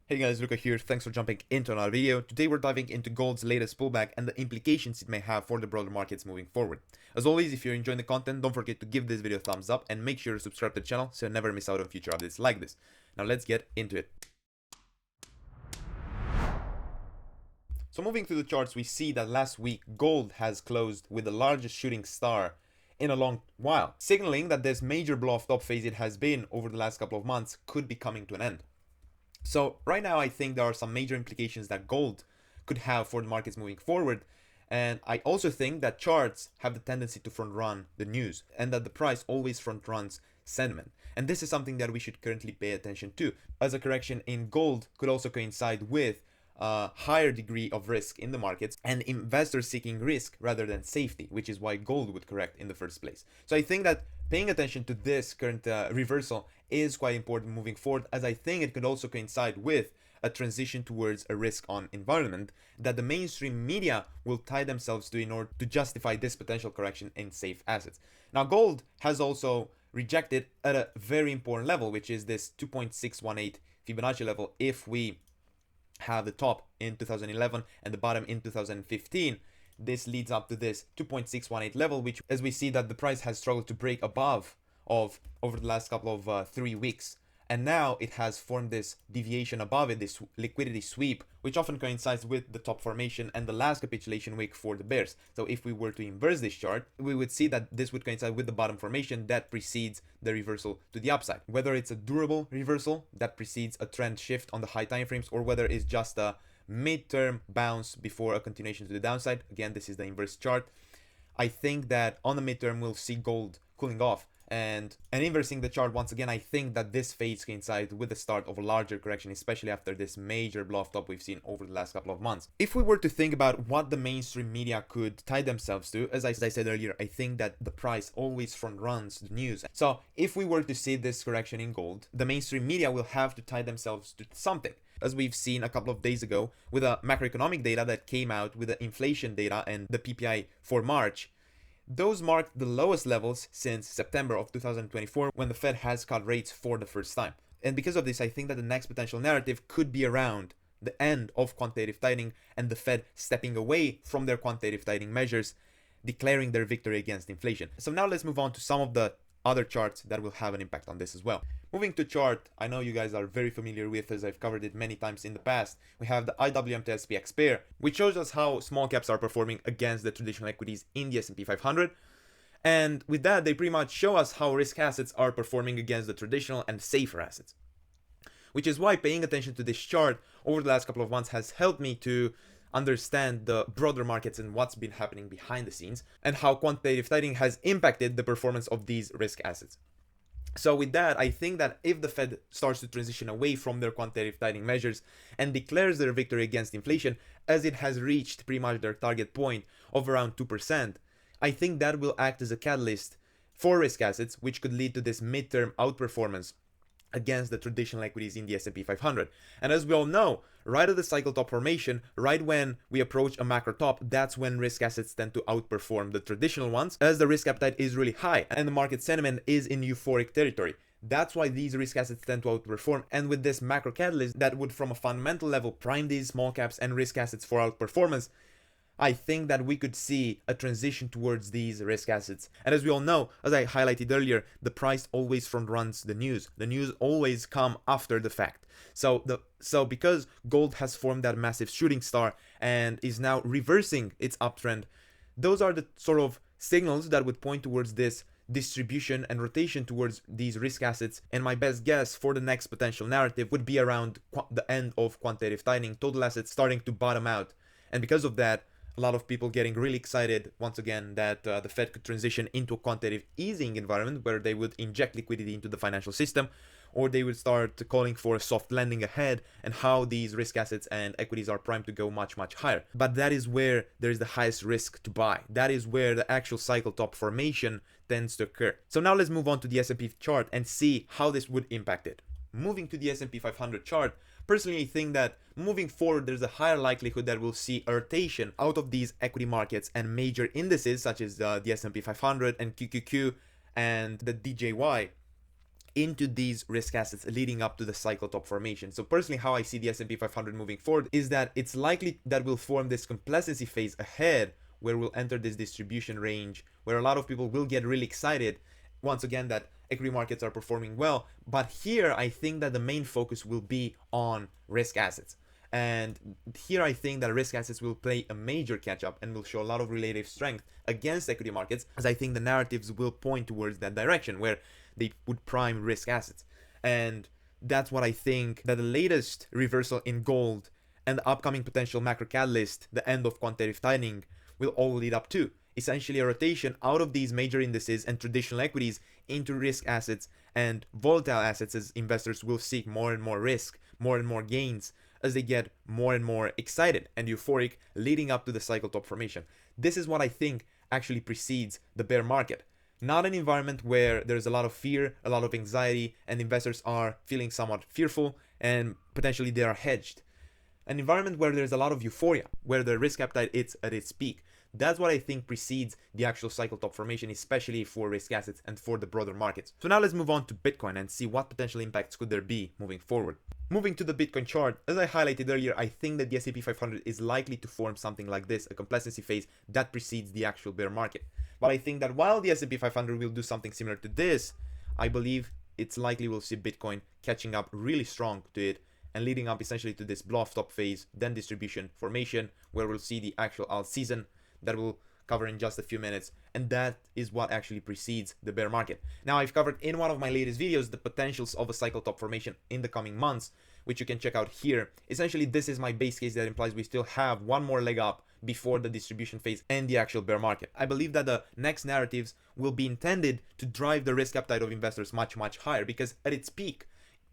Hey guys, Luca here, thanks for jumping into another video. Today we're diving into gold's latest pullback and the implications it may have for the broader markets moving forward. As always, if you're enjoying the content, don't forget to give this video a thumbs up and make sure to subscribe to the channel so you never miss out on future updates like this. Now let's get into it. So moving through the charts, we see that last week gold has closed with the largest shooting star in a long while, signaling that this major blow-off top phase it has been over the last couple of months could be coming to an end. So right now, I think there are some major implications that gold could have for the markets moving forward. And I also think that charts have the tendency to front run the news and that the price always front runs sentiment. And this is something that we should currently pay attention to, as a correction in gold could also coincide with a higher degree of risk in the markets and investors seeking risk rather than safety, which is why gold would correct in the first place. So I think that paying attention to this current reversal is quite important moving forward, as I think it could also coincide with a transition towards a risk-on environment that the mainstream media will tie themselves to in order to justify this potential correction in safe assets. Now, gold has also rejected at a very important level, which is this 2.618 Fibonacci level. If we have the top in 2011 and the bottom in 2015, this leads up to this 2.618 level, which, as we see that the price has struggled to break above of over the last couple of 3 weeks, and now it has formed this deviation above it, this liquidity sweep, which often coincides with the top formation and the last capitulation week for the bears. So if we were to inverse this chart, we would see that this would coincide with the bottom formation that precedes the reversal to the upside. Whether it's a durable reversal that precedes a trend shift on the high time frames, or whether it's just a midterm bounce before a continuation to the downside. Again, this is the inverse chart. I think that on the midterm we'll see gold cooling off, and inversing the chart once again, I think that this phase coincides with the start of a larger correction, especially after this major blow-off top we've seen over the last couple of months. If we were to think about what the mainstream media could tie themselves to, as I said earlier, I think that the price always front runs the news. So if we were to see this correction in gold, the mainstream media will have to tie themselves to something, as we've seen a couple of days ago with a macroeconomic data that came out with the inflation data and the PPI for March. Those marked the lowest levels since September of 2024, when the Fed has cut rates for the first time. And because of this, I think that the next potential narrative could be around the end of quantitative tightening and the Fed stepping away from their quantitative tightening measures, declaring their victory against inflation. So now let's move on to some of the other charts that will have an impact on this as well. Moving to chart I know you guys are very familiar with, as I've covered it many times in the past, we have the IWM to SPX pair, which shows us how small caps are performing against the traditional equities in the S&P 500. And with that, they pretty much show us how risk assets are performing against the traditional and safer assets. Which is why paying attention to this chart over the last couple of months has helped me to understand the broader markets and what's been happening behind the scenes, and how quantitative tightening has impacted the performance of these risk assets. So with that, I think that if the Fed starts to transition away from their quantitative tightening measures and declares their victory against inflation, as it has reached pretty much their target point of around 2%, I think that will act as a catalyst for risk assets, which could lead to this midterm outperformance against the traditional equities in the S&P 500. And as we all know, right at the cycle top formation, right when we approach a macro top, that's when risk assets tend to outperform the traditional ones, as the risk appetite is really high and the market sentiment is in euphoric territory. That's why these risk assets tend to outperform, and with this macro catalyst that would from a fundamental level prime these small caps and risk assets for outperformance, I think that we could see a transition towards these risk assets. And as we all know, as I highlighted earlier, the price always front runs the news. The news always come after the fact. So because gold has formed that massive shooting star and is now reversing its uptrend, those are the sort of signals that would point towards this distribution and rotation towards these risk assets. And my best guess for the next potential narrative would be around the end of quantitative tightening, total assets starting to bottom out. And because of that, a lot of people getting really excited once again that the Fed could transition into a quantitative easing environment where they would inject liquidity into the financial system, or they would start calling for a soft landing ahead, and how these risk assets and equities are primed to go much higher. But that is where there is the highest risk to buy. That is where the actual cycle top formation tends to occur. So now let's move on to the S&P chart and see how this would impact it. Moving to the S&P 500 chart, personally I think that moving forward there's a higher likelihood that we'll see a rotation out of these equity markets and major indices such as the S&P 500 and QQQ and the DJY into these risk assets leading up to the cycle top formation. So personally, how I see the S&P 500 moving forward is that it's likely that we'll form this complacency phase ahead, where we'll enter this distribution range, where a lot of people will get really excited once again that equity markets are performing well. But here I think that the main focus will be on risk assets. And here I think that risk assets will play a major catch up and will show a lot of relative strength against equity markets, as I think the narratives will point towards that direction where they would prime risk assets. And that's what I think that the latest reversal in gold and the upcoming potential macro catalyst, the end of quantitative tightening, will all lead up to. Essentially a rotation out of these major indices and traditional equities into risk assets and volatile assets, as investors will seek more and more risk, more and more gains, as they get more and more excited and euphoric leading up to the cycle top formation. This is what I think actually precedes the bear market. Not an environment where there's a lot of fear, a lot of anxiety, and investors are feeling somewhat fearful and potentially they are hedged. An environment where there's a lot of euphoria, where the risk appetite is at its peak. That's what I think precedes the actual cycle top formation, especially for risk assets and for the broader markets. So now let's move on to Bitcoin and see what potential impacts could there be moving forward. Moving to the Bitcoin chart, as I highlighted earlier, I think that the S&P 500 is likely to form something like this, a complacency phase that precedes the actual bear market. But I think that while the S&P 500 will do something similar to this, I believe it's likely we'll see Bitcoin catching up really strong to it and leading up essentially to this blow off top phase, then distribution formation, where we'll see the actual Altseason that we'll cover in just a few minutes, and that is what actually precedes the bear market. Now, I've covered in one of my latest videos the potentials of a cycle top formation in the coming months, which you can check out here. Essentially, this is my base case that implies we still have one more leg up before the distribution phase and the actual bear market. I believe that the next narratives will be intended to drive the risk appetite of investors much, much higher, because at its peak,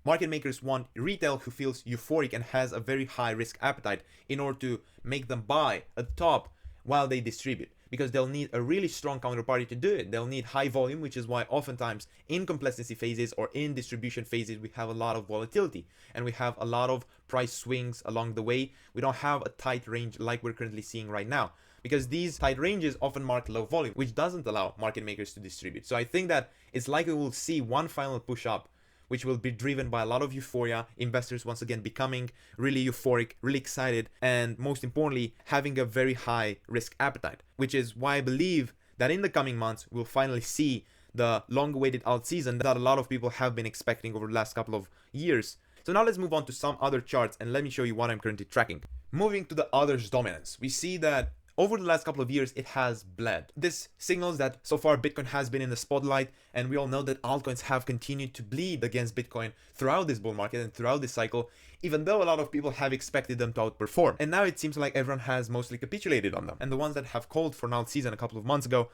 market makers want retail who feels euphoric and has a very high risk appetite in order to make them buy at top while they distribute, because they'll need a really strong counterparty to do it. They'll need high volume, which is why oftentimes in complacency phases or in distribution phases, we have a lot of volatility and we have a lot of price swings along the way. We don't have a tight range like we're currently seeing right now, because these tight ranges often mark low volume, which doesn't allow market makers to distribute. So I think that it's likely we'll see one final push up, which will be driven by a lot of euphoria, investors once again becoming really euphoric, really excited, and most importantly, having a very high risk appetite, which is why I believe that in the coming months, we'll finally see the long-awaited Altseason that a lot of people have been expecting over the last couple of years. So now let's move on to some other charts and let me show you what I'm currently tracking. Moving to the others dominance, we see that over the last couple of years, it has bled. This signals that so far Bitcoin has been in the spotlight, and we all know that altcoins have continued to bleed against Bitcoin throughout this bull market and throughout this cycle, even though a lot of people have expected them to outperform. And now it seems like everyone has mostly capitulated on them. And the ones that have called for an Altseason a couple of months ago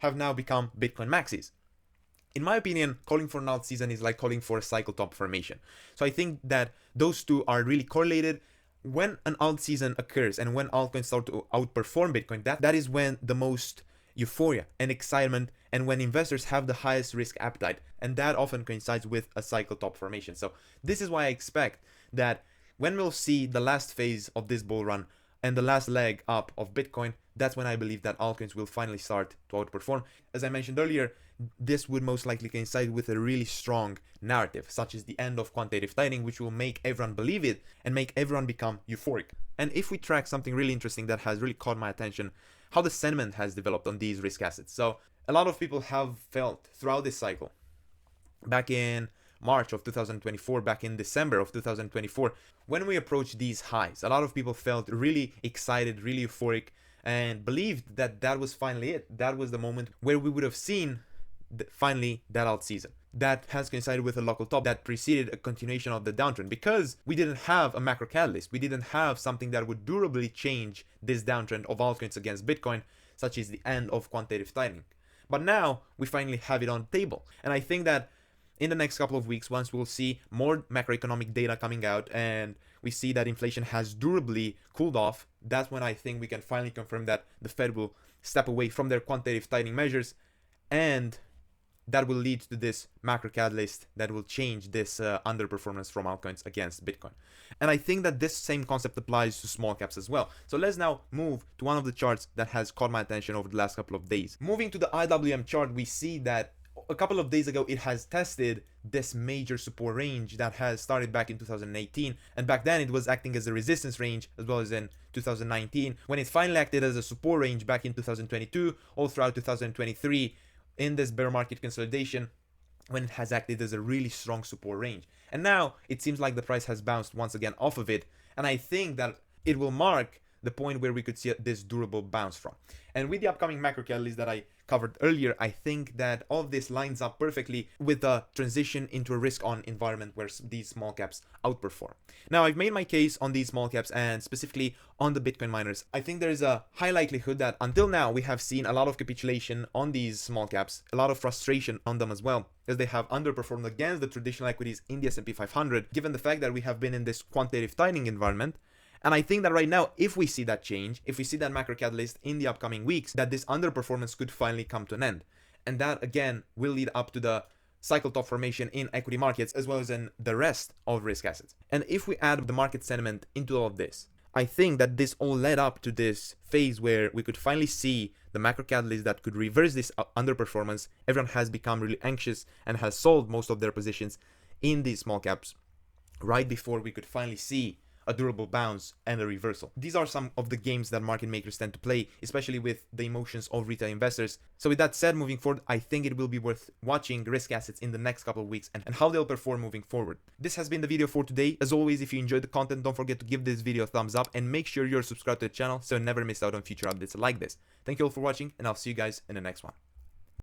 have now become Bitcoin maxis. In my opinion, calling for an Altseason is like calling for a cycle top formation. So I think that those two are really correlated. When an Altseason occurs and when altcoins start to outperform Bitcoin, that is when the most euphoria and excitement and when investors have the highest risk appetite, and that often coincides with a cycle top formation. So this is why I expect that when we'll see the last phase of this bull run and the last leg up of Bitcoin, that's when I believe that altcoins will finally start to outperform. As I mentioned earlier, this would most likely coincide with a really strong narrative, such as the end of quantitative tightening, which will make everyone believe it and make everyone become euphoric. And if we track something really interesting that has really caught my attention, how the sentiment has developed on these risk assets. So a lot of people have felt throughout this cycle, back in March of 2024, back in December of 2024, when we approached these highs, a lot of people felt really excited, really euphoric, and believed that that was finally it. That was the moment where we would have seen finally that Altseason. That has coincided with a local top that preceded a continuation of the downtrend, because we didn't have a macro catalyst. We didn't have something that would durably change this downtrend of altcoins against Bitcoin, such as the end of quantitative tightening. But now we finally have it on the table. And I think that in the next couple of weeks, once we'll see more macroeconomic data coming out and we see that inflation has durably cooled off, that's when I think we can finally confirm that the Fed will step away from their quantitative tightening measures, and that will lead to this macro catalyst that will change this underperformance from altcoins against Bitcoin. And I think that this same concept applies to small caps as well. So let's now move to one of the charts that has caught my attention over the last couple of days. Moving to the IWM chart, we see that a couple of days ago, it has tested this major support range that has started back in 2018, and back then it was acting as a resistance range, as well as in 2019, when it finally acted as a support range back in 2022, all throughout 2023, in this bear market consolidation, when it has acted as a really strong support range. And now it seems like the price has bounced once again off of it, and I think that it will mark the point where we could see this durable bounce from. And with the upcoming macro catalyst that I covered earlier, I think that all of this lines up perfectly with the transition into a risk-on environment where these small caps outperform. Now, I've made my case on these small caps and specifically on the Bitcoin miners. I think there is a high likelihood that until now we have seen a lot of capitulation on these small caps, a lot of frustration on them as well, as they have underperformed against the traditional equities in the S&P 500, given the fact that we have been in this quantitative tightening environment. And I think that right now, if we see that change, if we see that macro catalyst in the upcoming weeks, that this underperformance could finally come to an end. And that, again, will lead up to the cycle top formation in equity markets, as well as in the rest of risk assets. And if we add the market sentiment into all of this, I think that this all led up to this phase where we could finally see the macro catalyst that could reverse this underperformance. Everyone has become really anxious and has sold most of their positions in these small caps right before we could finally see a durable bounce and a reversal. These are some of the games that market makers tend to play, especially with the emotions of retail investors. So with that said, moving forward, I think it will be worth watching risk assets in the next couple of weeks and how they'll perform moving forward. This has been the video for today. As always, if you enjoyed the content, don't forget to give this video a thumbs up and make sure you're subscribed to the channel so you never miss out on future updates like this. Thank you all for watching, and I'll see you guys in the next one.